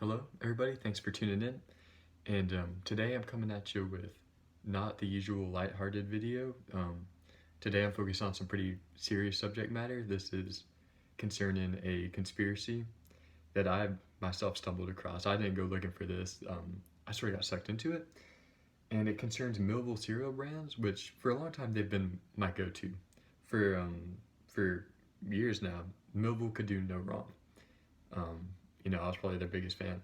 Hello, everybody. Thanks for tuning in. And today I'm coming at you with not the usual lighthearted video. Today I'm focused on some pretty serious subject matter. This is concerning a conspiracy that I myself stumbled across. I didn't go looking for this. I sort of got sucked into it. And it concerns Millville cereal brands, which for a long time they've been my go-to. For years now, Millville could do no wrong. I was probably their biggest fan.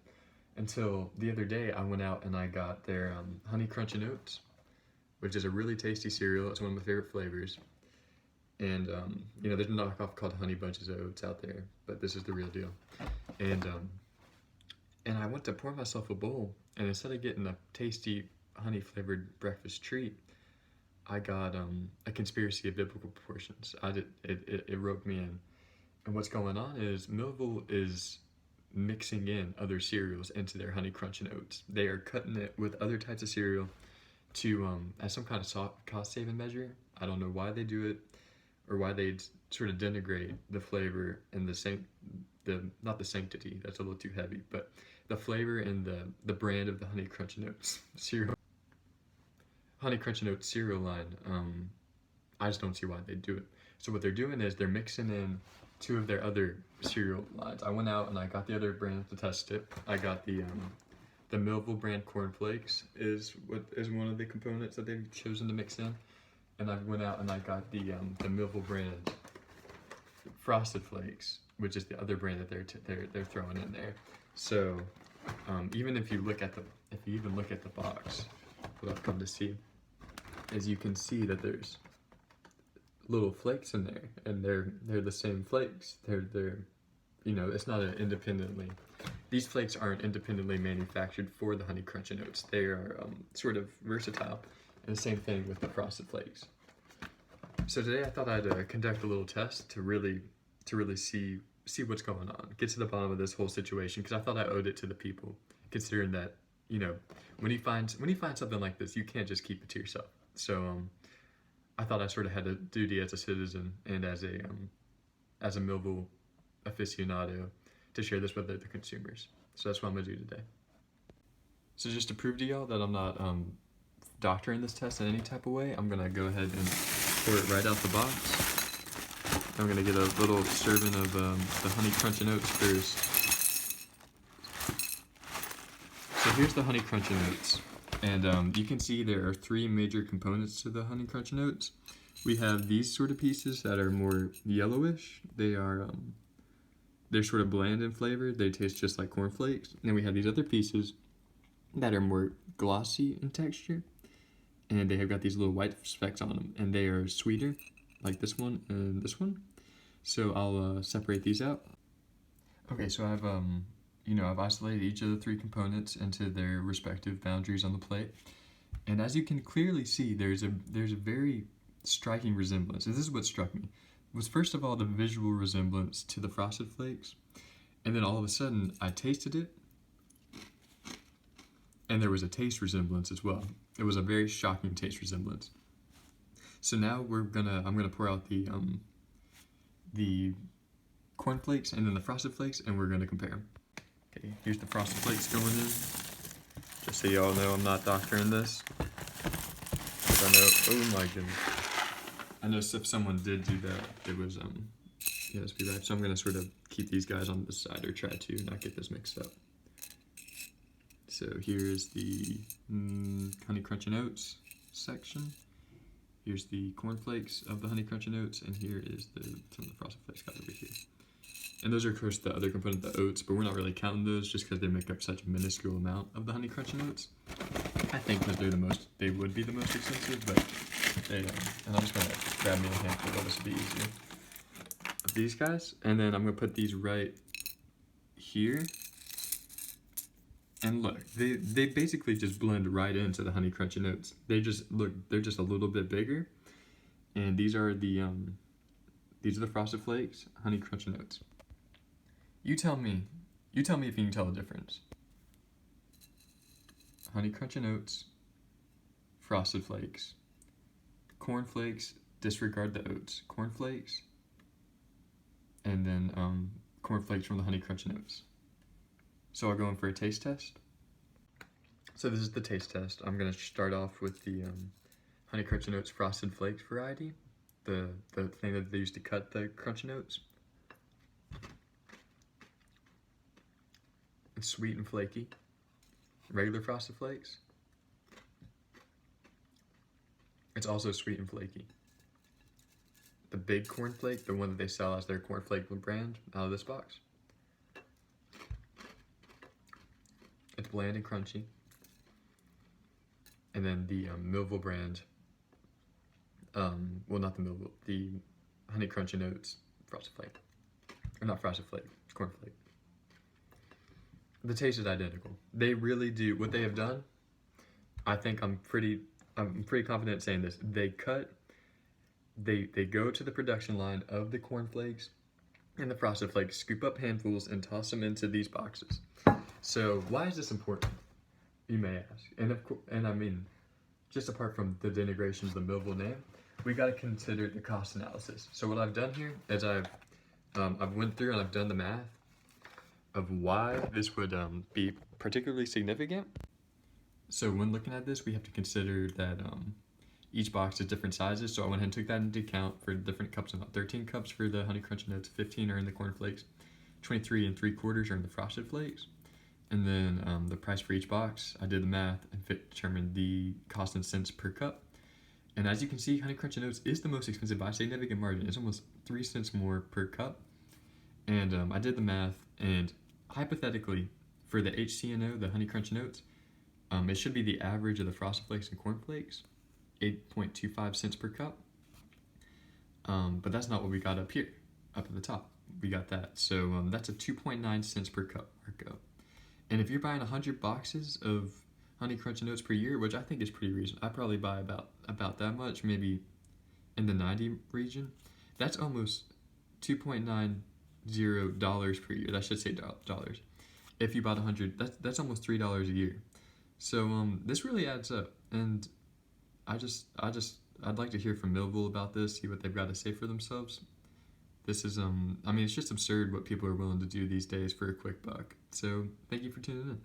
Until the other day, I went out and I got their Honey Crunch and Oats, which is a really tasty cereal. It's one of my favorite flavors. And, there's a knockoff called Honey Bunches of Oats out there, but this is the real deal. And I went to pour myself a bowl, and instead of getting a tasty honey-flavored breakfast treat, I got a conspiracy of biblical proportions. It roped me in. And what's going on is Millville is mixing in other cereals into their Honey Crunch and Oats. They are cutting it with other types of cereal to as some kind of cost-saving measure. I don't know why they do it, or why they sort of denigrate the flavor and not the sanctity, that's a little too heavy, but the flavor and the brand of the Honey Crunch and Oats cereal. Honey Crunch and Oats cereal line, I just don't see why they do it. So what they're doing is they're mixing in two of their other cereal lines. I went out and I got the other brands to test it. I got the Millville brand cornflakes is one of the components that they've chosen to mix in, and I went out and I got the Millville brand Frosted Flakes, which is the other brand that they're throwing in there. So even if you even look at the box, what I've come to see is you can see that there's little flakes in there, and they're the same flakes. It's not these flakes aren't independently manufactured for the Honey Crunch and Oats. They are sort of versatile, and the same thing with the Frosted Flakes. So today I thought I'd conduct a little test to really see what's going on, get to the bottom of this whole situation, because I thought I owed it to the people, considering that when you find something like this, you can't just keep it to yourself. So I thought I sort of had a duty as a citizen and as a Millville aficionado to share this with the consumers. So that's what I'm gonna do today. So just to prove to y'all that I'm not doctoring this test in any type of way, I'm gonna go ahead and pour it right out the box. I'm gonna get a little serving of the Honey Crunch and Oats first. So here's the Honey Crunch and Oats. And you can see there are three major components to the Honey Crunch and Oats. We have these sort of pieces that are more yellowish. They're sort of bland in flavor. They taste just like cornflakes. And then we have these other pieces that are more glossy in texture, and they have got these little white specks on them, and they are sweeter, like this one and this one. So I'll separate these out. Okay, so I've isolated each of the three components into their respective boundaries on the plate. And as you can clearly see, there's a very striking resemblance. And this is what struck me. Was first of all the visual resemblance to the Frosted Flakes. And then all of a sudden, I tasted it, and there was a taste resemblance as well. It was a very shocking taste resemblance. So now I'm gonna pour out the cornflakes and then the Frosted Flakes, and we're gonna compare them. Okay, here's the Frosted Flakes going in. Just so y'all know, I'm not doctoring this. Oh my goodness. I know if someone did do that, it was, let's be right. So I'm gonna sort of keep these guys on the side, or try to not get this mixed up. So here's the Honey Crunch and Oats section. Here's the cornflakes of the Honey Crunch and Oats, and here is some of the Frosted Flakes got over here. And those are, of course, the other component, the oats, but we're not really counting those just because they make up such a minuscule amount of the Honey Crunch and Oats. I think that they would be the most expensive, but and I'm just gonna grab me a handful, this will be easier, of these guys, and then I'm gonna put these right here. And look, they basically just blend right into the Honey Crunch and Oats. They're just a little bit bigger, and these are the Frosted Flakes, Honey Crunch and Oats. You tell me if you can tell the difference. Honey Crunch and Oats, Frosted Flakes, cornflakes, disregard the oats, cornflakes, and then cornflakes from the Honey Crunch and Oats. So I'll go in for a taste test. So this is the taste test. I'm gonna start off with the Honey Crunchy Notes Frosted Flakes variety, the thing that they used to cut the Crunchy Notes. It's sweet and flaky. Regular Frosted Flakes. It's also sweet and flaky. The big cornflake, the one that they sell as their cornflake brand out of this box. It's bland and crunchy. And then the Millville brand, well, not the Millville, the Honey Crunchy Notes Frosted Flake. Or not Frosted Flake, cornflake. The taste is identical. They really do, what they have done, I think I'm pretty confident saying this. They go to the production line of the cornflakes and the Frosted Flakes, scoop up handfuls and toss them into these boxes. So why is this important? You may ask. And of course, and I mean, just apart from the denigration of the Millville name, we got to consider the cost analysis. So what I've done here is I've went through and I've done the math of why this would be particularly significant. So when looking at this, we have to consider that each box is different sizes. So I went ahead and took that into account for different cups. About 13 cups for the Honey Crunchy Notes, 15 are in the cornflakes, 23 3/4 are in the Frosted Flakes. And then the price for each box, I did the math and determined the cost in cents per cup. And as you can see, Honey Crunchy Notes is the most expensive by a significant margin. It's almost 3 cents more per cup. And I did the math, and hypothetically, for the HCNO, the Honey Crunchy Notes, it should be the average of the Frosted Flakes and Corn Flakes, 8.25 cents per cup. But that's not what we got up here, up at the top. We got that. So that's a 2.9 cents per cup markup. And if you're buying 100 boxes of Honey Crunchy Notes per year, which I think is pretty reasonable, I probably buy about that much, maybe in the 90 region. That's almost $2.90 per year. That should say dollars. If you bought 100, that's almost $3 a year. So this really adds up, and I'd like to hear from Millville about this, see what they've got to say for themselves. This is, I mean, it's just absurd what people are willing to do these days for a quick buck. So thank you for tuning in.